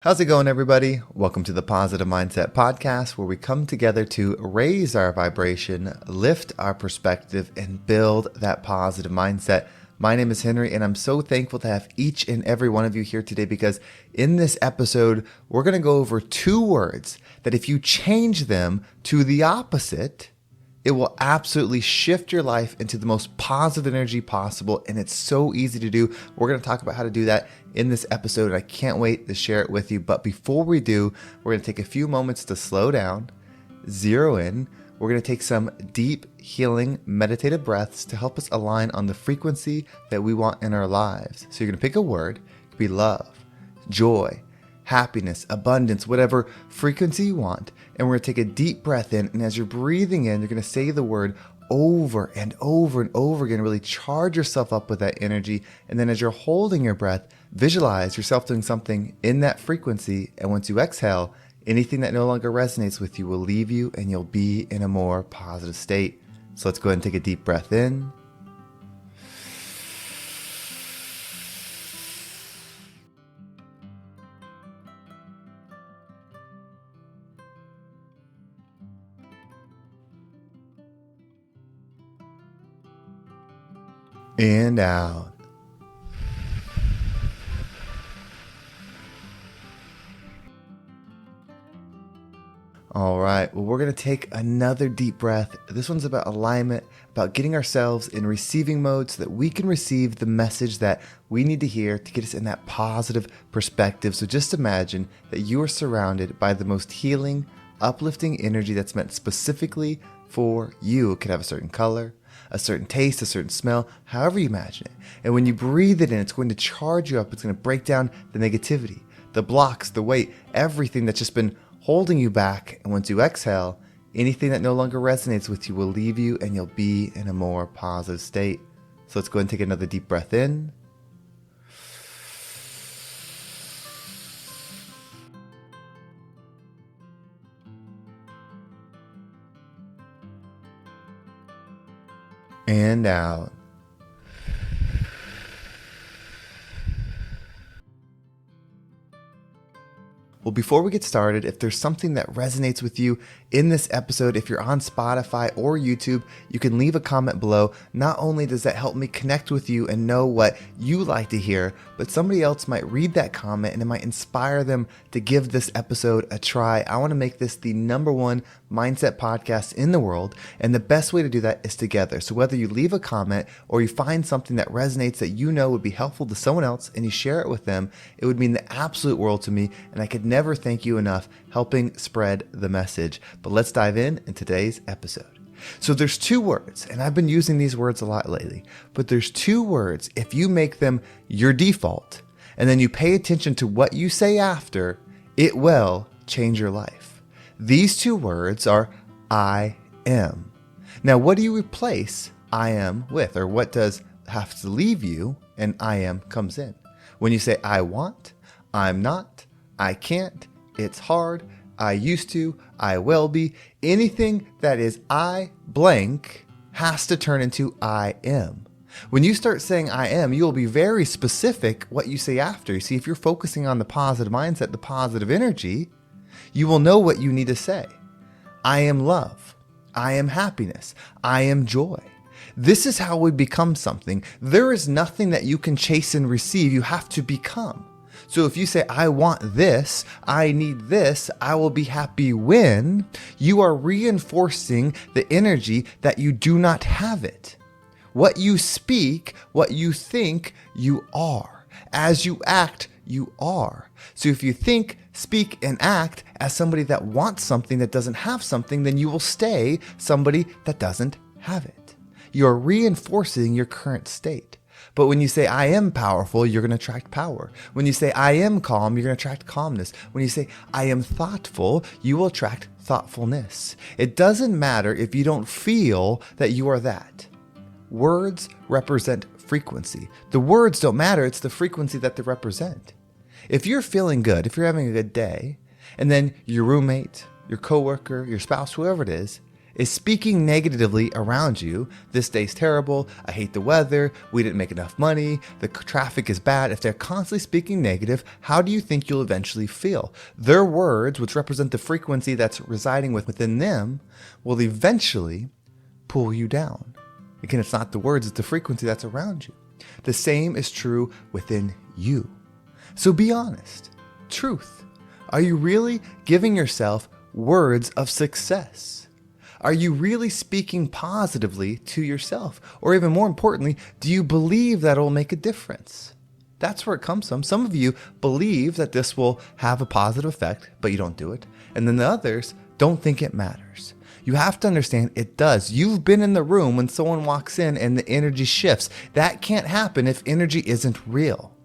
How's it going, everybody? Welcome to the Positive Mindset Podcast, where we come together to raise our vibration, lift our perspective, and build that positive mindset. My name is Henry, and I'm so thankful to have each and every one of you here today because in this episode, we're going to go over two words that if you change them to the opposite, it will absolutely shift your life into the most positive energy possible, and it's so easy to do. We're going to talk about how to do that in this episode, and I can't wait to share it with you. But before we do, we're going to take a few moments to slow down, zero in. We're going to take some deep, healing, meditative breaths to help us align on the frequency that we want in our lives. So you're going to pick a word. It could be love, joy, happiness, abundance, whatever frequency you want. And we're going to take a deep breath in. And as you're breathing in, you're going to say the word over and over and over again. Really charge yourself up with that energy. And then as you're holding your breath, visualize yourself doing something in that frequency. And once you exhale, anything that no longer resonates with you will leave you and you'll be in a more positive state. So let's go ahead and take a deep breath in. And out. All right, well, we're going to take another deep breath. This one's about alignment, about getting ourselves in receiving mode so that we can receive the message that we need to hear to get us in that positive perspective. So just imagine that you are surrounded by the most healing, uplifting energy that's meant specifically for you. It could have a certain color, a certain taste, a certain smell, however you imagine it. And when you breathe it in, it's going to charge you up. It's going to break down the negativity, the blocks, the weight, everything that's just been holding you back. And once you exhale, anything that no longer resonates with you will leave you and you'll be in a more positive state. So let's go ahead and take another deep breath in. And out. Well, before we get started, if there's something that resonates with you in this episode, if you're on Spotify or YouTube, you can leave a comment below. Not only does that help me connect with you and know what you like to hear, but somebody else might read that comment and it might inspire them to give this episode a try. I want to make this the #1 mindset podcast in the world, and the best way to do that is together. So whether you leave a comment or you find something that resonates that you know would be helpful to someone else and you share it with them, it would mean the absolute world to me, and I could never thank you enough helping spread the message. But let's dive in today's episode. So there's two words, and I've been using these words a lot lately, but there's two words, if you make them your default, and then you pay attention to what you say after, it will change your life. These two words are I am. Now, what do you replace I am with, or what does have to leave you and I am comes in? When you say I want, I'm not, I can't, it's hard, I used to, I will be, anything that is I blank has to turn into I am. When you start saying I am, you'll be very specific what you say after. You see, if you're focusing on the positive mindset, the positive energy, you will know what you need to say. I am love. I am happiness. I am joy. This is how we become something. There is nothing that you can chase and receive. You have to become. So if you say, I want this, I need this, I will be happy when, you are reinforcing the energy that you do not have it. What you speak, what you think, you are. As you act, you are. So if you think, speak, and act as somebody that wants something that doesn't have something, then you will stay somebody that doesn't have it. You're reinforcing your current state. But when you say, I am powerful, you're going to attract power. When you say, I am calm, you're going to attract calmness. When you say, I am thoughtful, you will attract thoughtfulness. It doesn't matter if you don't feel that you are that. Words represent frequency. The words don't matter. It's the frequency that they represent. If you're feeling good, if you're having a good day, and then your roommate, your coworker, your spouse, whoever it is is speaking negatively around you. This day's terrible. I hate the weather. We didn't make enough money. The traffic is bad. If they're constantly speaking negative, how do you think you'll eventually feel? Their words, which represent the frequency that's residing within them, will eventually pull you down. Again, it's not the words, it's the frequency that's around you. The same is true within you. So be honest. Truth. Are you really giving yourself words of success? Are you really speaking positively to yourself? Or even more importantly, do you believe that it will make a difference? That's where it comes from. Some of you believe that this will have a positive effect, but you don't do it. And then the others don't think it matters. You have to understand it does. You've been in the room when someone walks in and the energy shifts. That can't happen if energy isn't real.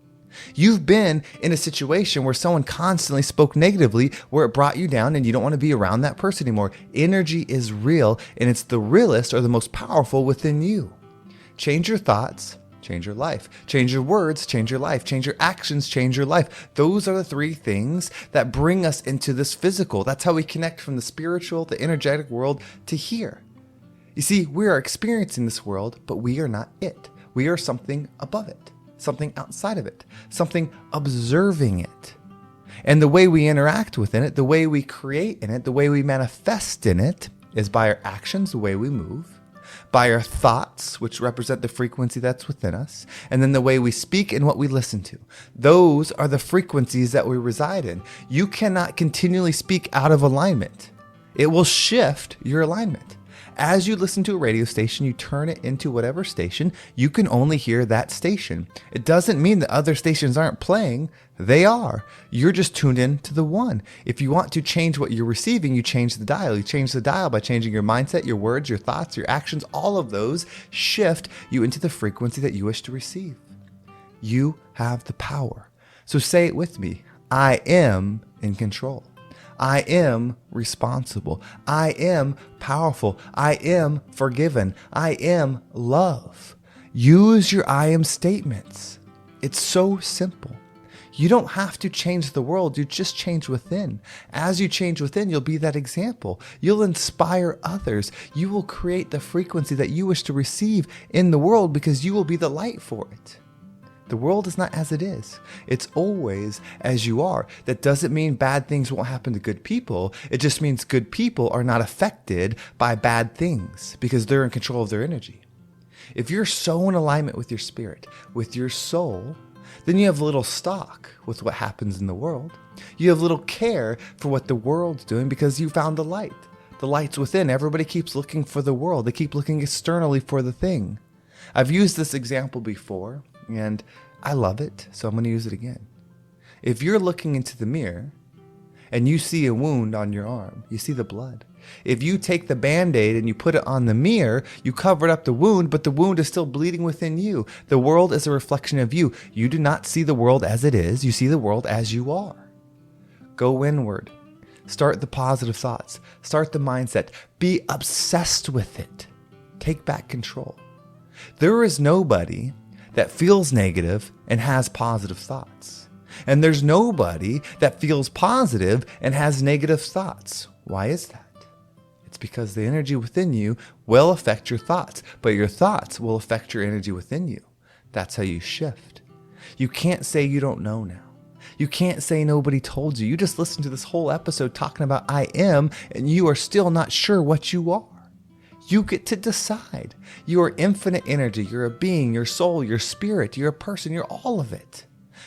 You've been in a situation where someone constantly spoke negatively, where it brought you down and you don't want to be around that person anymore. Energy is real, and it's the realest or the most powerful within you. Change your thoughts, change your life. Change your words, change your life. Change your actions, change your life. Those are the three things that bring us into this physical. That's how we connect from the spiritual, the energetic world to here. You see, we are experiencing this world, but we are not it. We are something above it. Something outside of it, something observing it. And the way we interact within it, the way we create in it, the way we manifest in it is by our actions, the way we move, by our thoughts, which represent the frequency that's within us, and then the way we speak and what we listen to. Those are the frequencies that we reside in. You cannot continually speak out of alignment. It will shift your alignment. As you listen to a radio station, you turn it into whatever station, you can only hear that station. It doesn't mean that other stations aren't playing. They are. You're just tuned in to the one. If you want to change what you're receiving, you change the dial. You change the dial by changing your mindset, your words, your thoughts, your actions. All of those shift you into the frequency that you wish to receive. You have the power. So say it with me. I am in control. I am responsible. I am powerful. I am forgiven. I am love. Use your I am statements. It's so simple. You don't have to change the world. You just change within. As you change within, you'll be that example. You'll inspire others. You will create the frequency that you wish to receive in the world because you will be the light for it. The world is not as it is. It's always as you are. That doesn't mean bad things won't happen to good people. It just means good people are not affected by bad things because they're in control of their energy. If you're so in alignment with your spirit, with your soul, then you have little stock with what happens in the world. You have little care for what the world's doing because you found the light. The light's within. Everybody keeps looking for the world. They keep looking externally for the thing. I've used this example before, and I love it, so I'm going to use it again. If you're looking into the mirror and you see a wound on your arm, you see the blood. If you take the Band-Aid and you put it on the mirror, you covered up the wound, but the wound is still bleeding within you. The world is a reflection of you. You do not see the world as it is. You see the world as you are. Go inward. Start the positive thoughts. Start the mindset. Be obsessed with it. Take back control. There is nobody that feels negative and has positive thoughts. And there's nobody that feels positive and has negative thoughts. Why is that? It's because the energy within you will affect your thoughts, but your thoughts will affect your energy within you. That's how you shift. You can't say you don't know now. You can't say nobody told you. You just listened to this whole episode talking about I am, and you are still not sure what you are. You get to decide. You are infinite energy. You're a being, your soul, your spirit, you're a person, you're all of it.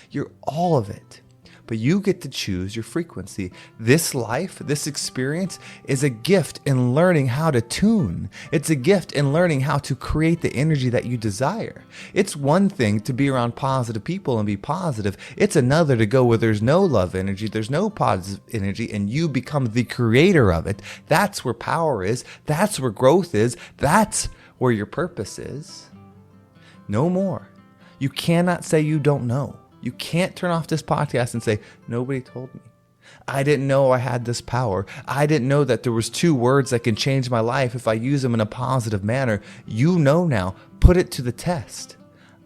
You're all of it. But you get to choose your frequency. This life, this experience is a gift in learning how to tune. It's a gift in learning how to create the energy that you desire. It's one thing to be around positive people and be positive. It's another to go where there's no love energy, there's no positive energy, and you become the creator of it. That's where power is. That's where growth is. That's where your purpose is. No more. You cannot say you don't know. You can't turn off this podcast and say, nobody told me. I didn't know I had this power. I didn't know that there was 2 words that can change my life if I use them in a positive manner. You know now. Put it to the test.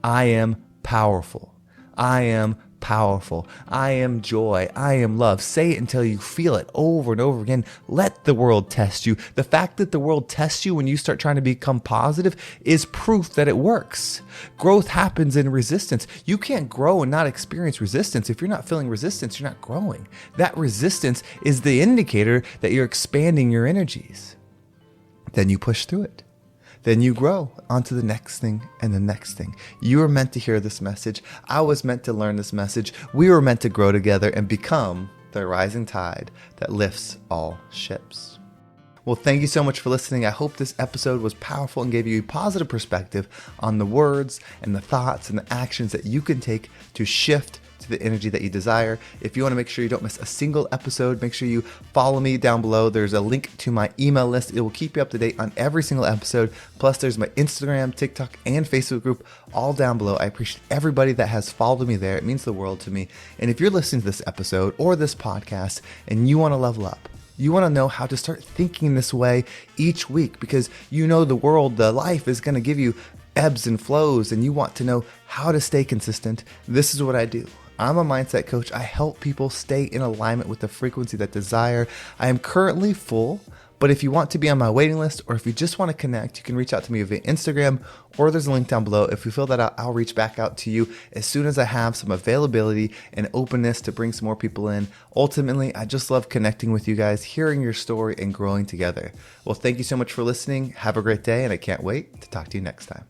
I am powerful. I am powerful. I am joy. I am love. Say it until you feel it over and over again. Let the world test you. The fact that the world tests you when you start trying to become positive is proof that it works. Growth happens in resistance. You can't grow and not experience resistance. If you're not feeling resistance, you're not growing. That resistance is the indicator that you're expanding your energies. Then you push through it. Then you grow onto the next thing and the next thing. You were meant to hear this message. I was meant to learn this message. We were meant to grow together and become the rising tide that lifts all ships. Well, thank you so much for listening. I hope this episode was powerful and gave you a positive perspective on the words and the thoughts and the actions that you can take to shift to the energy that you desire. If you want to make sure you don't miss a single episode, make sure you follow me down below. There's a link to my email list. It will keep you up to date on every single episode. Plus, there's my Instagram, TikTok, and Facebook group all down below. I appreciate everybody that has followed me there. It means the world to me. And if you're listening to this episode or this podcast and you want to level up, you want to know how to start thinking this way each week, because you know the world, the life is going to give you ebbs and flows, and you want to know how to stay consistent. This is what I do. I'm a mindset coach. I help people stay in alignment with the frequency that desire. I am currently full, but if you want to be on my waiting list, or if you just want to connect, you can reach out to me via Instagram, or there's a link down below. If you fill that out, I'll reach back out to you as soon as I have some availability and openness to bring some more people in. Ultimately, I just love connecting with you guys, hearing your story, and growing together. Well, thank you so much for listening. Have a great day, and I can't wait to talk to you next time.